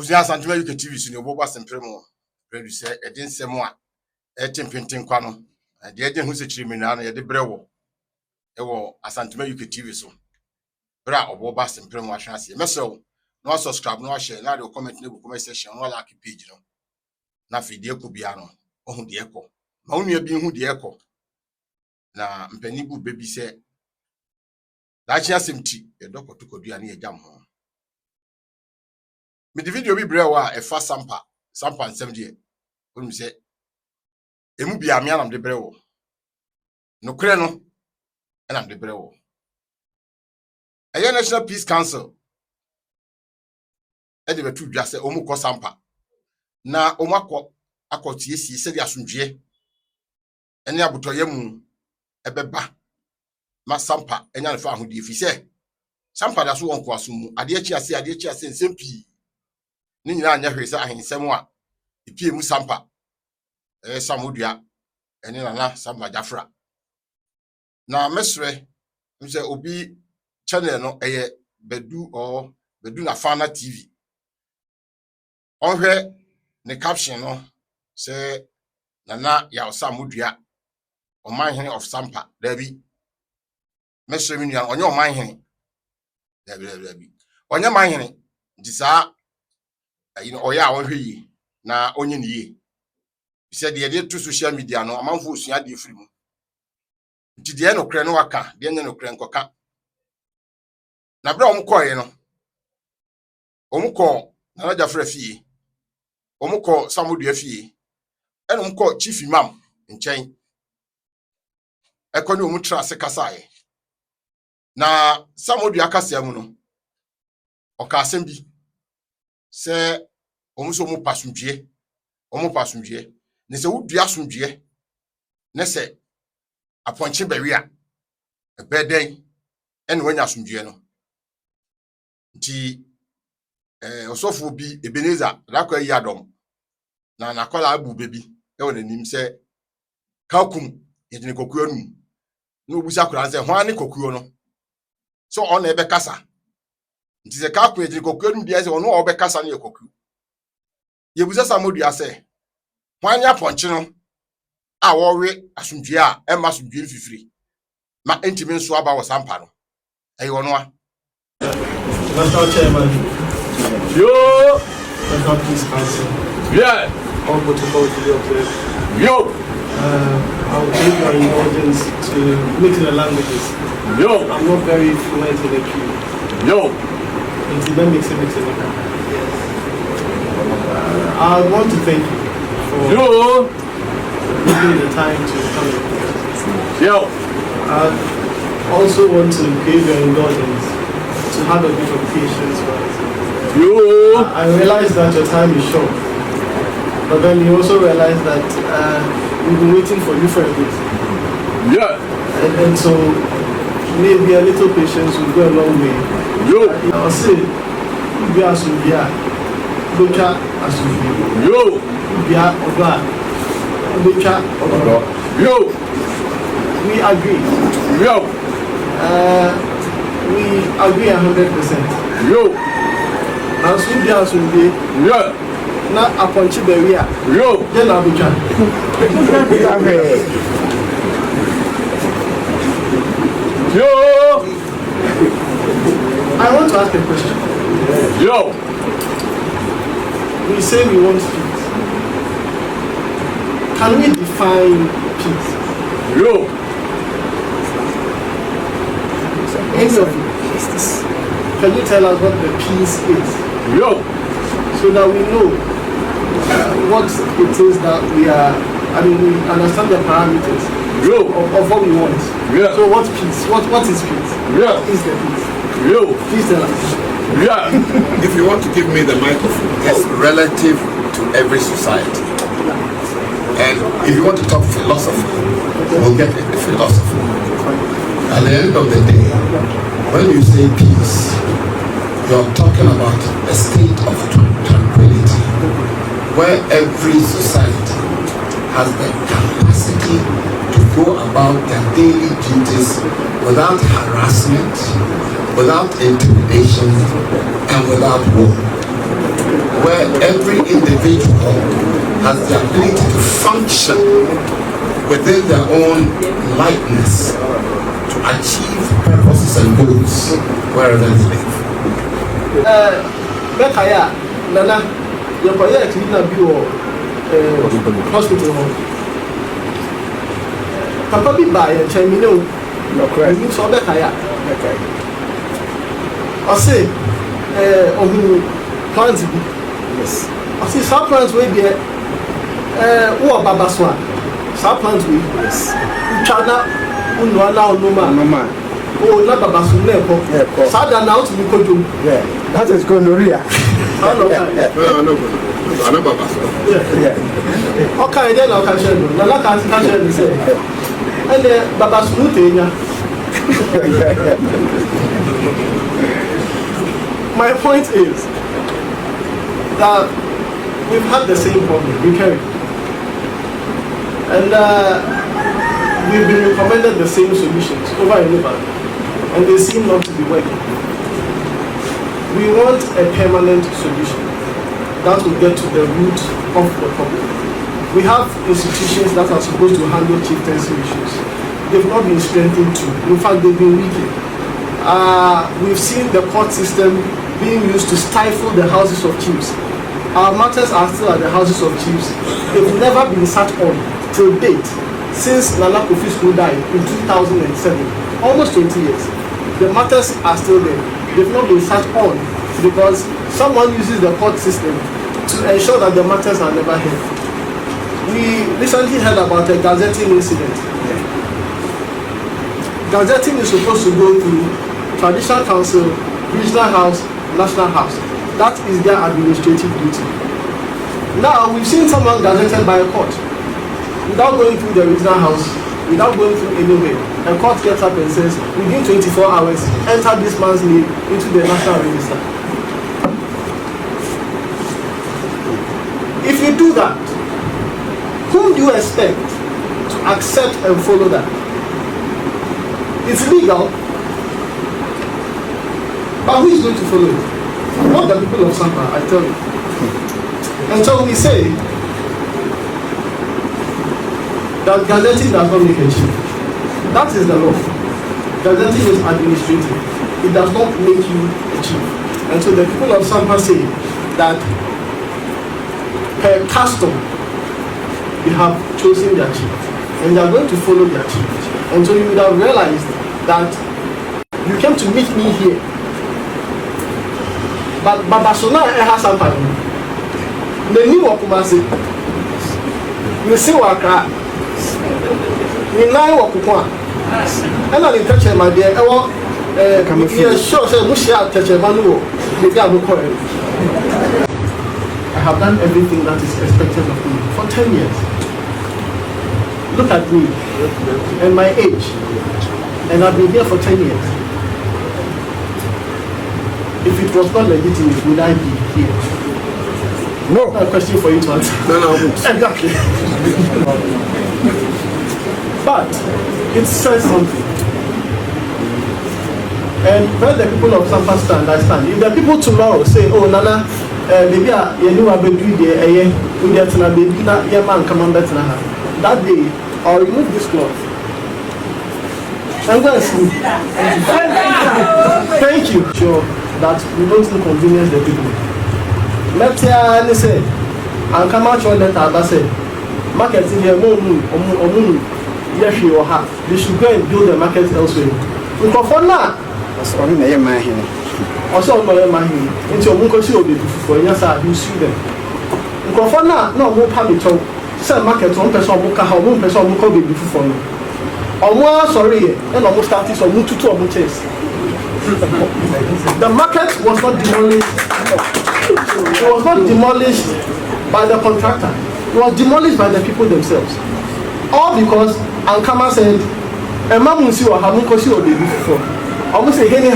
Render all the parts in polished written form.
Abusia Santuma UK TV so ne oboba sempremo producer e din semo a e tempenten kwa no de agye hu se chiri na ye de brewo e wo Asantuma UK TV so bra oboba sempremo ahwe ase mesew no subscribe no share na de comment ne comment section no like page no na fidi ekobia no ohun de ekọ ma onua bi hu de ekọ na mpani bu bebi se da chi asemti e dokoto kodua na ye jam ho me the video bi brewa e fa sampa nsem de onum se emu bia me anam de brewo no kure no anam de brewo aye National Peace Council e de betu dwa se omu ko sampa na omu akotiesie se de asomdwe ene abotoye mu ebeba ma sampa enya ne fa ahodi fi se sampa da so won ko asum ade achi ase nsempi ni nyina anya hwese ahensem a epie mu sampa samodua ene na sampa jafra na mesre mse obi channel no bedu na Fana TV onhwe ne caption no se na ya samodua omanhene of sampa dabi mesre mi nua onye omanhene dabi onye manhene disa oya wonhwe yi na onye ne yi se de to social media no amanfo osua de free mu nti de no kre no waka de nye no kre nkoka na bra omkoye no omko na raja fra fie omko samodua fie eno omko chief imam nchen ekoni omutra se kasaye na samodua kasa mu no oka asem bi se omuso mu pasumdie ne se wudua asumdie ne se aponche bawia ebeden ene wanya asumdie no nti osofo bi Ebenezer rakwa yi adom na nakola abu bebi e wona nim se kakum yedine kokuo nu no obusa kura se hwan ne kokuo no so ona ebe kasa nti se kakum yedine kokuo nu dia se ono obe kasa ne kokuo yebusa samodua se hwan ya ponche no a wowe asumdie a emma asumdie fifiri ma entimi nso aba wo sampa no ayi wono a National Chairman. Yo! National Peace Council. Yeah! All protocol to be observed. Yo! I will take your indulgence to mix the languages. Yo! I'm not very fluent in the queue. Yo! It's even mixing. I want to thank you for Yo! taking the time to come in. Yo! I also want to give your indulgence to have a bit of patience for us. Yo! I realize that your time is short, but then you also realize that we've been waiting for you for a bit. Yeah! And so maybe a little patience will go a long way. Yo! I'll say, you are Subia, Lucha Asubia. Yo! Bia Oga, Lucha Oga. Yo! We agree. Yo! We agree 100%. Yo! And Subia Asubia, Yeah! na Aponchi Beria, Yo! then Abuja. Yo! I want to ask a question. Yo! We say we want peace. Can we define peace? Yo! Any of you? Can you tell us what the peace is? Yo! So that we know what it is that we are, we understand the parameters Yo! of what we want. Yeah. So what peace? What is peace? Yeah. What is the peace? Yo! Please tell us. Yeah! If you want to give me the microphone, it's relative to every society. And if you want to talk philosophy, we'll get into philosophy. At the end of the day, when you say peace, you're talking about a state of tranquility where every society has the capacity to go about their daily duties without harassment, without intimidation, and without war. where every individual has the ability to function within their own likeness to achieve purposes and goals wherever they live. Bekaya, Nana, your career is not be hospital. Papa be by and tell me no. No correct. You saw Bekaya. Okay. I say, plants. Yes. I see some plants will be Babaswa. Some plants will. Yes. China, Unwana, Noma. No man. Oh, not Babasu Nepo. Yeah. Sada now to be Koju. Yeah. That is gonorrhea. Yeah. Okay, then I'll catch you. Nala can't catch you. Say. And then Babasu Tenya. My point is that we've had the same problem, okay? And we've been recommended the same solutions over and over, and they seem not to be working. We want a permanent solution that will get to the root of the problem. We have institutions that are supposed to handle chieftaincy issues. They've not been strengthened too. In fact, they've been weakened. We've seen the court system being used to stifle the houses of chiefs. Our matters are still at the houses of chiefs. They've never been sat on till date since Nana Kofi died in 2007. Almost 20 years. The matters are still there. They've not been sat on because someone uses the court system to ensure that the matters are never heard. We recently heard about a gazetting incident. Gazetting is supposed to go through Traditional Council, Regional House, National House. That is their administrative duty. Now, we've seen someone gazetted by a court without going through the Regional House, without going through anywhere. A court gets up and says, within 24 hours, enter this man's name into the National Register. If you do that, whom do you expect to accept and follow that? It's legal, but who is going to follow it? Not the people of Sampa, I tell you. And so we say that gazetting does not make a chief. That is the law. Gazetting is administrative. It does not make you a chief. And so the people of Sampa say that per custom, they have chosen their chief. And they are going to follow their chief. And so you would have realized that you came to meet me here. But Babasona has something. The new Okumasi, you see what I we now walk upon. And I touch my dear. I want sure, say, Mushia touch a manual. I have done everything that is expected of me for 10 years. Look at me and my age, and I've been here for 10 years. If it was not legitimate, would I be here? No. A question for you to answer. No. Exactly. But it says something. And when the people of Sampa stand, I stand. If the people tomorrow say, oh, Nana, maybe you knew I would do the we get to baby, your man come on better. That day, I'll remove this cloth. I'm going to sleep. Thank you. Sure that we don't inconvenience the people. Let's say, I'll come out your letter, I say, market in here, yes, you have. They should go and build the market elsewhere. We go for now. That's only my man. Also, my man, into your Munkosi will be for yes, you see them. We go for now, no more public talk. Sell market, one person, one person, one could be before me. Or sorry, and almost started some new tutor of chase. The market was not demolished. It was not demolished by the contractor. It was demolished by the people themselves. All because Ankama said, a man will see what Hamukosi or baby before. I will say, Henny,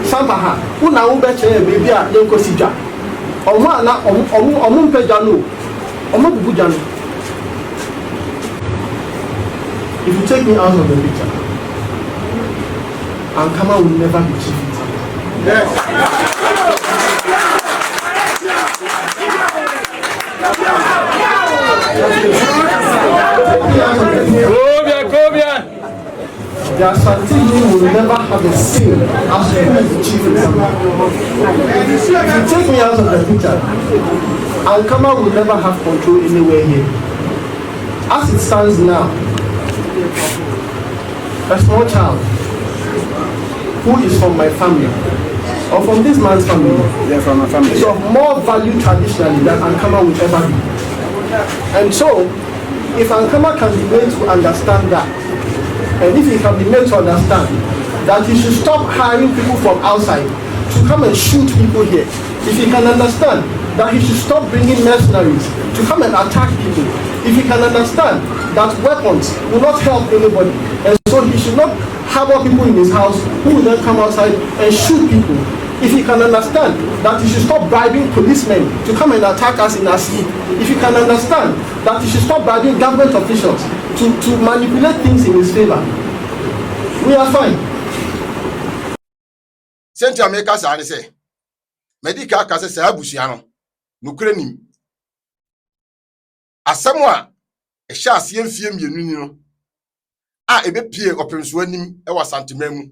Sampa, who now bet a baby at Yankosija. Or Mana, or Mumpejano, or Mabujano. If you take me out of the picture, Ankama will never be chief. Yes. Go bien. The Ashanti will never have a say as who is the chief examiner. If you take me out of the picture, Ankama will never have control anywhere here. As it stands now, a small child who is from my family or from this man's family, They're from my family. is of more value traditionally than Ankama will ever be. And so, if Ankama can be made to understand that, and if he can be made to understand that he should stop hiring people from outside to come and shoot people here, if he can understand that he should stop bringing mercenaries to come and attack people, if he can understand that weapons will not help anybody, and so he should not harbor people in his house who will then come outside and shoot people, if he can understand that he should stop bribing policemen to come and attack us in our sleep, if he can understand that he should stop bribing government officials to manipulate things in his favor, we are fine. Senti America say medical ka say abusua no nukure nim asɛm a ɛhyɛ aseɛ mfie mmienu ni no a ebepie ɔpemso anim ɛwɔ santema mu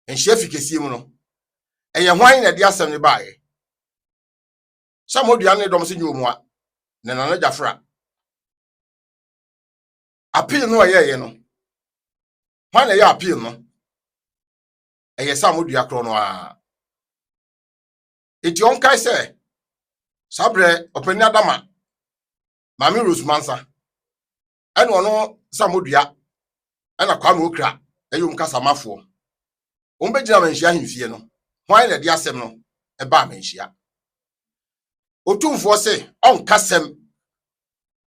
ɛnhyɛ fikesie mu no ɛyɛ hwan na de asɛm ne baaye samodua ne dɔm se nyomua na nana Jafra appeal no ɛyɛ no hwan na ɛyɛ appeal no ɛyɛ samodua kro no a eti onkai sɛ sabre opani adama Mami Rose Mansa ɛna ɔno samodua ɛna Kwame Okra ɛyɛ kasamafo ombegyina manhia hemfie no hwan na de asɛm no ɛba manhia otumfo se ɔnkasɛm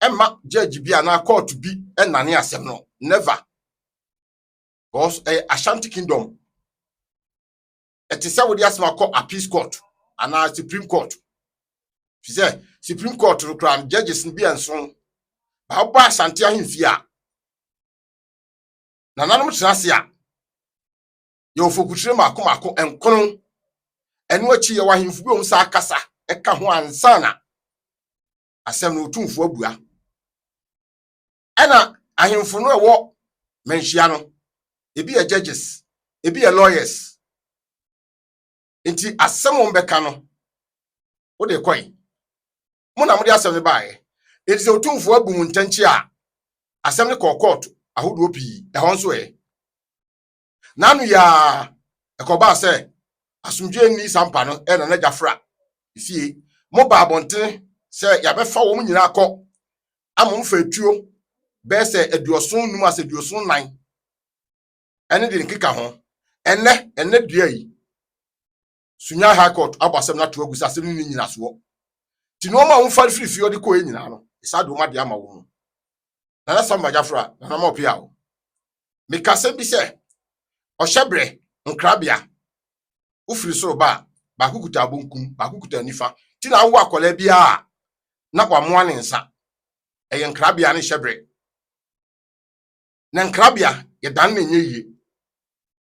ɛma judge bi ana court bi ɛnane asɛm no never, because Ashanti Kingdom ɛte sɛ wode asɛm akɔ appeals court ana Supreme Court. She said Supreme Court no kran judges bi enso ba ba Ashanti ahemfie a na nanom tenase a ye ofokutire mako enkono eno achi ye wahemfu bi omsa akasa eka ho ansa na asɛm no otumfo abua ɛna ahemfo no ɛwɔ manhia no ebi ye judges ebi ye lawyers enti asɛm ombɛka no wo de kɔi muna mudi asɛm ne baaye enti sɛ otumfo abu mu ntanchi a asɛm ne kɔ court ahodo pii ɛhɔ nso nanu ya ɛkɔba sɛ asomdwe ni sampa no ɛna na Jafra fie mo ba abonte sɛ yabɛfa wo nyina akɔ amom fa tuo bɛ sɛ aduoson num asɛ aduoson nan ɛne de nkeka ho ɛnɛ dua yi Sunya High Court abasɛm na to agusa asɛm ni nyina so ti no ma wo fa frifie odi kɔ nyina no isa do ma de ama wo na Samba Jafra na ma opia wo mekasɛ bi sɛ ɔhyɛbrɛ nkrabea ufiri soro ba kukuta abonkum kukuta nifa ti na wo akola bia na kwamoa ne nsa ɛyɛ nkrabea ne hyɛbrɛ na nkrabea yɛ dan na nye yie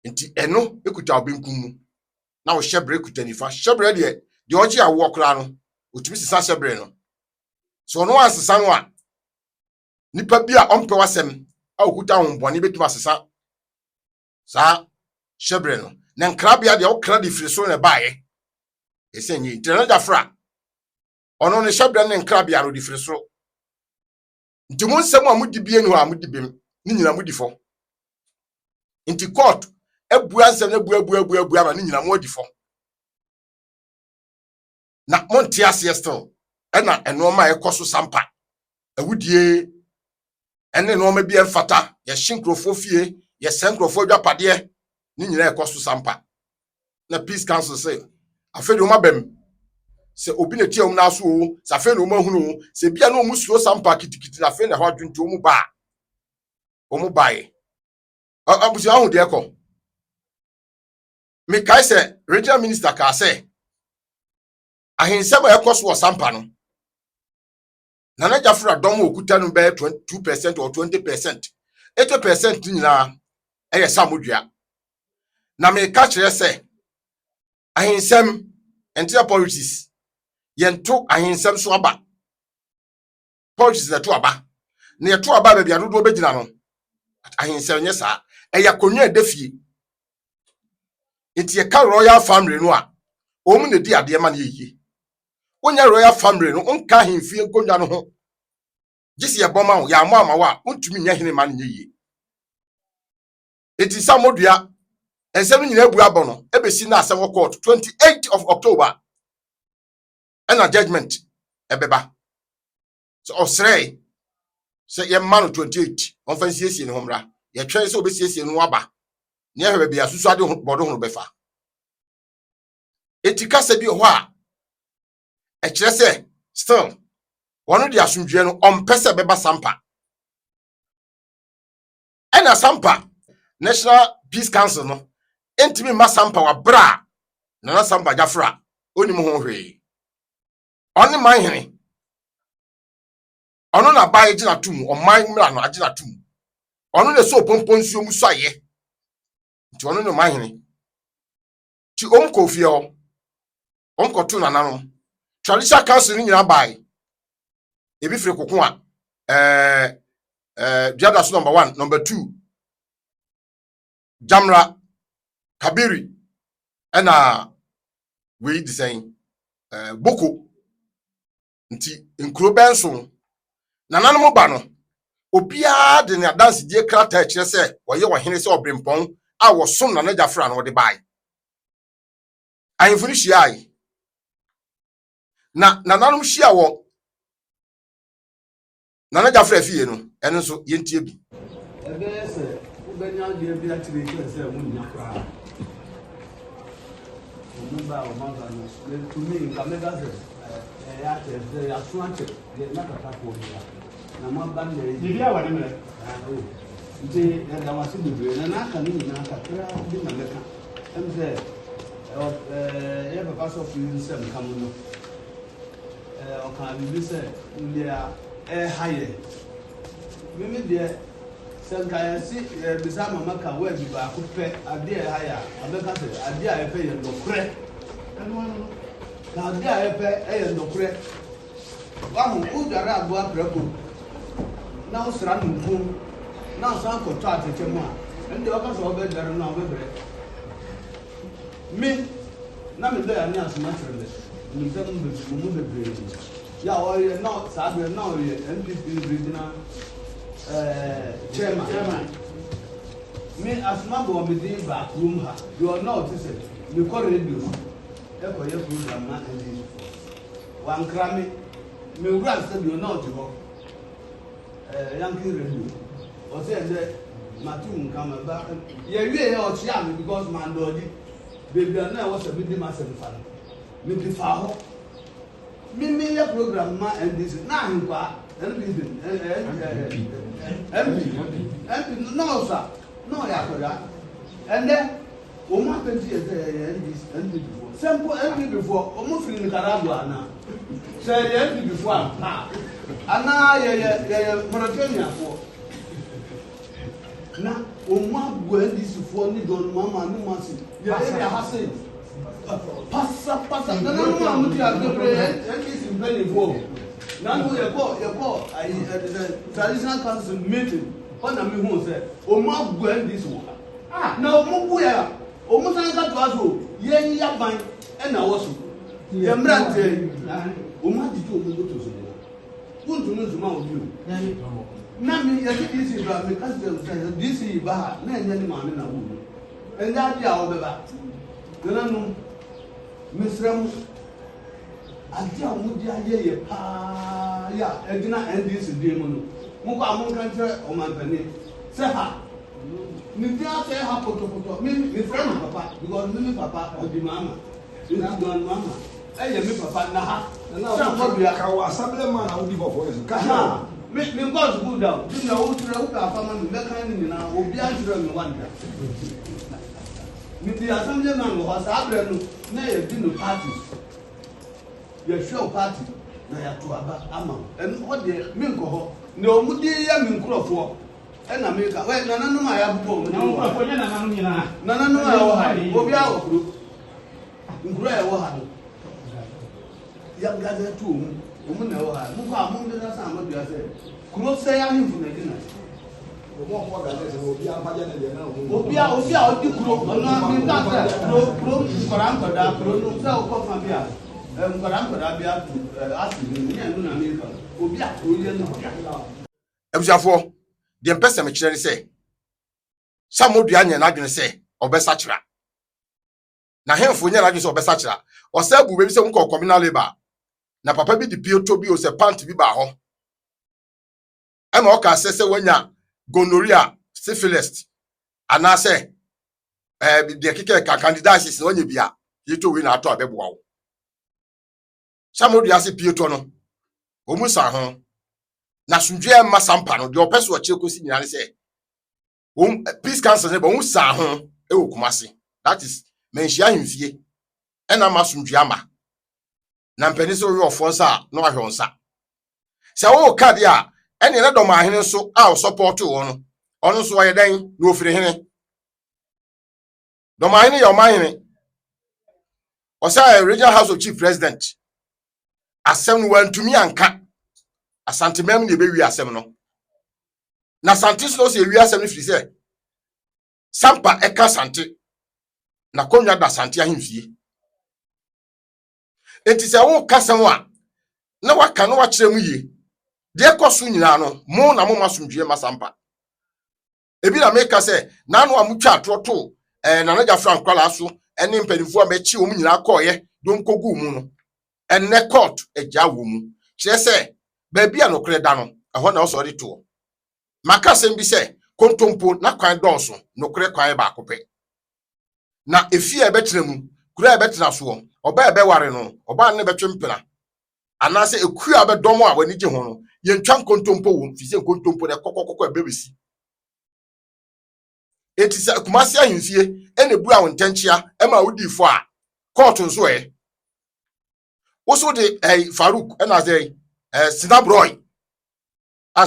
nti ɛno ekuta abonkum mu na wo hyɛbrɛ kuta nifa hyɛbrɛ de ɔgye awo kora no otumi sisa hyɛbrɛ no so no asesa no a nipa bia ɔmpɛ wasɛm a okuta hombɔne betuma sesa sa hyɛbrɛ no na nkrabea de okra de firi so na baaye esenyi ntina Jafra ono ne hyɛbrɛ ne nkrabea no de firi so nti mo nsɛm a mudi bie no a mudi bem ni nyina mudi fo nti court ebua nsɛm na bua ma ni nyina mo adi fo na monte ase still ɛna ɛnoma ɛkɔ so sampa awudie ɛne noma bi ɛmfata yɛ hyenkrofo fie yɛ senkrofo adwapade ni nyina ɛkɔ so sampa na Peace Council say afɛ de oma bem sɛ obi na tie na so o sɛ afɛ na oma hunu o sɛ bia na omu suo sampa kitikiti na afɛ na hɔ adwonto omu baaye abusi ahu de ɛkɔ me kai sɛ regional minister ka sɛ ahensɛm a ɛkɔ so wɔ sampa no Nana Jafra dɔm okuta no bɛyɛ 2% or 20%. 80% nyina ɛyɛ samodua. Na me ka kyerɛ sɛ ahensɛm enter politics yɛnto ahensɛm so aba. politics na to aba na ye to aba ba bia dodo obegina no ahinse onye saa eya konwa edefie enti ye ka royal family no a omu ne di ade ma na yeye onya royal family no onka ahemfie konwa no ho gisi ye boma wo ya ama wa ontumi nya hene ma na yeye enti samodua ensem nyina ebu abo no ebesi na asem court 28th of October and a judgment ebeba so osrey say ye man 28 on fan siesie ne homra ye twen say obesiesie no aba ne ehwe bia susu ade bodo hono befa etika se bi ho a e kire se still wono de asundwe no ompese beba sampa ena sampa National Peace Council no entimi ma sampa wa bra na sampa jafra oni mo ho hwe oni man hene ono na ba ejina tum o man mra no agina tum ono ne so pompon nsuo mu so aye nti ono no man hene ti onko fie ho onko tu na nanom traditional council ni nyina bai ebi fire kokon a biada so number 1 number 2 Jamra Kabiri ena we design Boko nti nkuro benso na nanom ba no obia de ne dance die krata kire se woye wo hene se obrempon a wo som na na jafra na wo de bai ayefuni hia na nanom hia wo na na jafra fie no eno so yentie bi ebe se ubenya de bi atire kire se mu nya kra Mumba o manga no to me kamega se ya te ya suanche de na kata ko ya na mamba ne Did you have any? nti da wasi bebre na na aka ni na kakra bi na meka em se ya papa so fi nsem kam no o kan bi se ndi a haye mimi de senka ya si bisa mama ka we bi ba ko pe ade haya abeka se ade a efe ye ndokre na ade a efe ye ndokre wa mu udara abu abreko na usra nunku na san ko to atete mu a ndi o ka so be dare na o be bre mi na me do ya ni asuma trele ni dem mu be bre ya o ye no sa be na o ye NPP regional chairman me asuma bo me dey back room ha you are not to say me call radio e ko ye program na ndi wan krami me wura say you not to Yankee radio o say the matu nkama ba ye wie o chia me because man do di baby na was a bit dey myself fan me di fa ho me ye program ma ndc na hinkwa MP no sir no ya koda and then o ma penti NPP before simple NPP before o mo free Nicaragua na say NPP before ha ana ye Mauritania for na o ma bu NDC for ni don mama no masi ya area hase passa na no ma muti agbere NDC play for now we go traditional council meeting on na me hu say o ma gwen this one na o mu bu ya o mu san ka to aso ye ya ban e na wo so ye mrante o ma di to o mu to so kuntu no zuma o bi o na me ye ti this ba me ka say this ba na enya ni ma me na wo and that dia o be ba na no misram adi a mudi aye ye pa ya edina NDC dey mu no mu ko amon kan tire o man pani se ha ni dia se ha poto me friend papa because me papa o di mama ni don mama e ye me papa na ha na ko bia ka wa assembly man na udi bofo yeso ka ha me go school down din na wo tire wo ka fama me kan ni na obi a tire me wanda me di assembly man go sa abre no na ye di no parties ye show party na ya to aba ama en o de me nko ho ne o mu di ya me nkrofo e na me ka we na nanu ma ya bubo Na nkrofo ye na nanu nyina. na nanu ma ya wo ha obi a wo kuro nkuro ya wo ha no ya gaza tu mu Omu na o ha. Mu kwa mu de na sa ma bia se. Kuro se ya hin fu na di na. Omo ko ga se obi apaje na de na Obi a odi kuro ona mi ka se kuro nkora nkora kuro no se o ko fa bia. Nkora nkora bia asi ni na no na mi ka. Obi a kuro ye no bia. Ebusiafo de mpese me kire ni se Samodua nya na adwene se obesa kira. Na hemfo nya na adwene se obesa kira. Osa bu bebi se nko communal labor. Na papa bi di pioto bi o se pant bi ba ho. Ema o ka se wanya gonorrhea, syphilis, anase de kike ka candidacies no nya bia yeto we na ato abeboa wo. Samodua se pioto no omu sa ho na sundwe ma sampa no de opeso o chiekosi nyina ne se peace council ne ba hu sa ho e wo Kumasi. That is menhia himfie ena ma sundwe ama na mpani so we ofonsa na ahwe onsa se wo ka de a ene na do ma hene so a o support wo no ono so ye dan na ofire hene do ma hene yo ma hene o say regional house of chief president asem no wantumi anka asante mem ne be wi asem no na sante so se wi asem no firi se sampa eka sante na konwa da sante ahemfie enti se wo kasem a na waka no wa kire mu ye de ekoso nyina no mo na mo masomdwe masampa ebi na meka se na no amutwa atoto na naja Frank kwala so ene mpanifo a mechi wo nyina koye don kogu mu no enne court eja wo mu kire se ba bia no kre da no eho na so de to maka sem bi se kontompo na kwan donso no kre kwan ba akopɛ na efie ebetre mu kura ebetena so oba ebeware no oba ne betwempena anase eku abedomo a wani gye ho no yentwa kontompo wo fi se kontompo de kokokoko ebebesi etisa Kumasi ahemfie ene bu a wontanchia ema wodifo a court nso woso de Farouk ena ze Sinabroy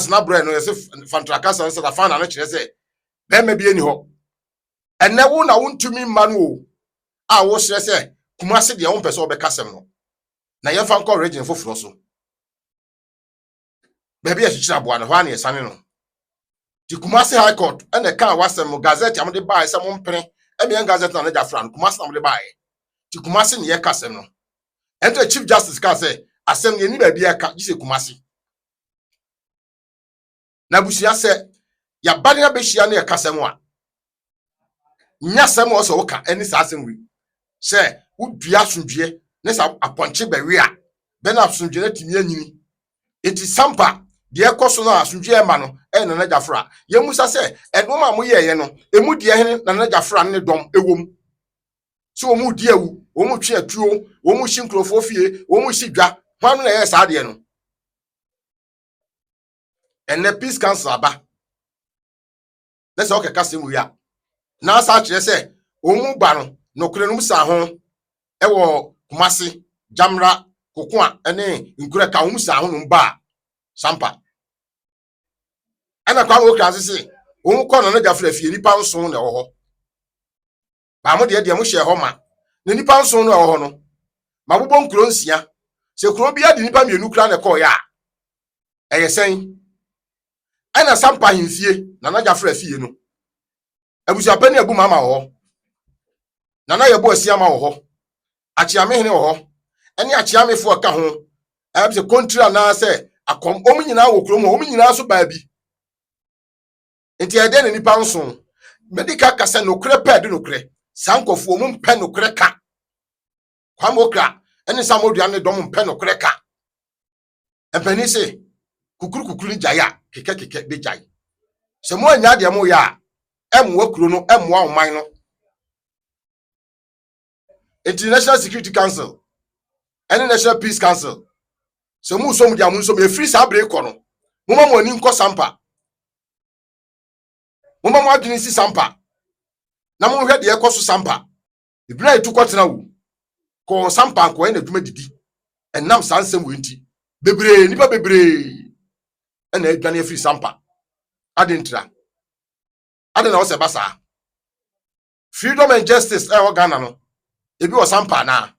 Sinabroy no yese fantraka sanse da fan na kire se be ma bi eni ho enne wo na wontumi manu a wo hye se Kumasi de won pese obekasem no na ye fan call region foforo so be bia hyehyira boa no ho ana yesane no di Kumasi high court ene kan wasem gazette amde bae se mo mpere emien gazette na naja Fran Kumasi na amde bae di Kumasi ne ye kasem no enter chief justice ka se asem ne ni ba bia ka gise Kumasi na busia se ya bane na behia na ye kasem a nya sem o so woka eni sa asem wi se udua sondue ne sa aponche bewe a be na sondue na timi anyini enti sampa de ekoso na sondue ma no na naja Fra ye musa se eno ma mo ye no emu de hene na naja Fra ne dom ewom so omu di ewu omu twe atuo omu hyi nkrofo fie omu hyi dwa hwan na ye sa de no enne peace council aba let's okay kasem wi a na sa kire se omu ba no nokure no sa ho ewo Kumasi Jamra Kokua ene nkure ka omu sa ho no ba sampa ana kwa wo kra se omu ko no naja Fra fie nipa nso na wo ho ba mo de mo hye ho ma na nipa nso no wo ho no ma bobon nkuro nsia se kuro bia de nipa mienu kra na ko ya eyesen ana sampa himfie na naja Fra fie no abusia pani abu mama ho na na yebo asia ma ho achiame hene ho ene achiame fo ka ho abse kontra na se akom omu nyina wo kuro mo omu nyina so ba bi enti ede ne nipa nso medical kasa no kure pad no kure sankofo omu mpe no kure ka kwamokra ene Samodua ne dom mpe no kure ka empani se kukuru ni jaya keke be jai se mo anya de mo ya emwa kuro no emwa oman no International Security Council and National Peace Council se mu so mu dia mu so be free sa break no mo mo ani nko sampa mo mo adwini si sampa na mo hwe de ekoso sampa ibira etu kwotena wu ko sampa ko na dwuma didi enam sansem wenti bebre nipa bebre na adwane free sampa adentra adena wo se basa freedom and justice e wo Ghana no ebi wo sampa na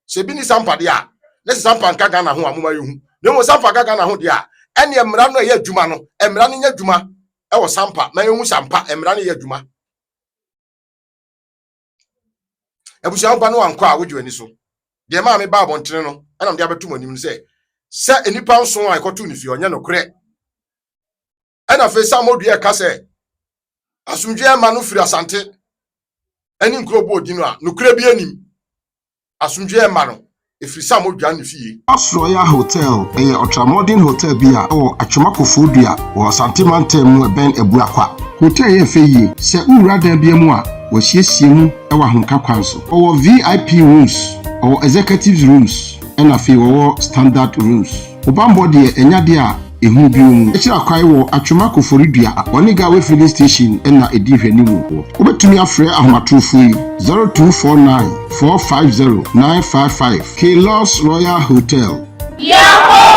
se bi ni sampa de a na se sampa nka Ghana ho amoma yehu ne mo sampa gaga na ho dia ene emra no ye adwuma no emra no nya adwuma e wo sampa ma ehu sampa emra no ye adwuma ebusia ho ba no anko a wodwe ani so de ma me ba abontere no ana me de abetum anim no se enipa nso a ikoto ni fi onye no kure ana fe samodu e ka se asumdwe ma no firi asante ani nkrobo odino a no kure bi anim asumdwe ma no efiri samodu an fie Royal Hotel ultra-modern hotel bi a o Atwomakofo dua o Asante Mantam mu eben Ebuakwa hotel ye feye se ura da bia mu a wo hiesie mu e wa honka kwan so o VIP rooms o executive rooms and afi wo standard rooms obambo de enyade a ehu bi mu ekira kwai wo Atwomakofo dua Oniga we filling station na edi hwanimu obetumi afre ahomatrofo yi 0249 450 955 K-Loss Royal Hotel. Yeah!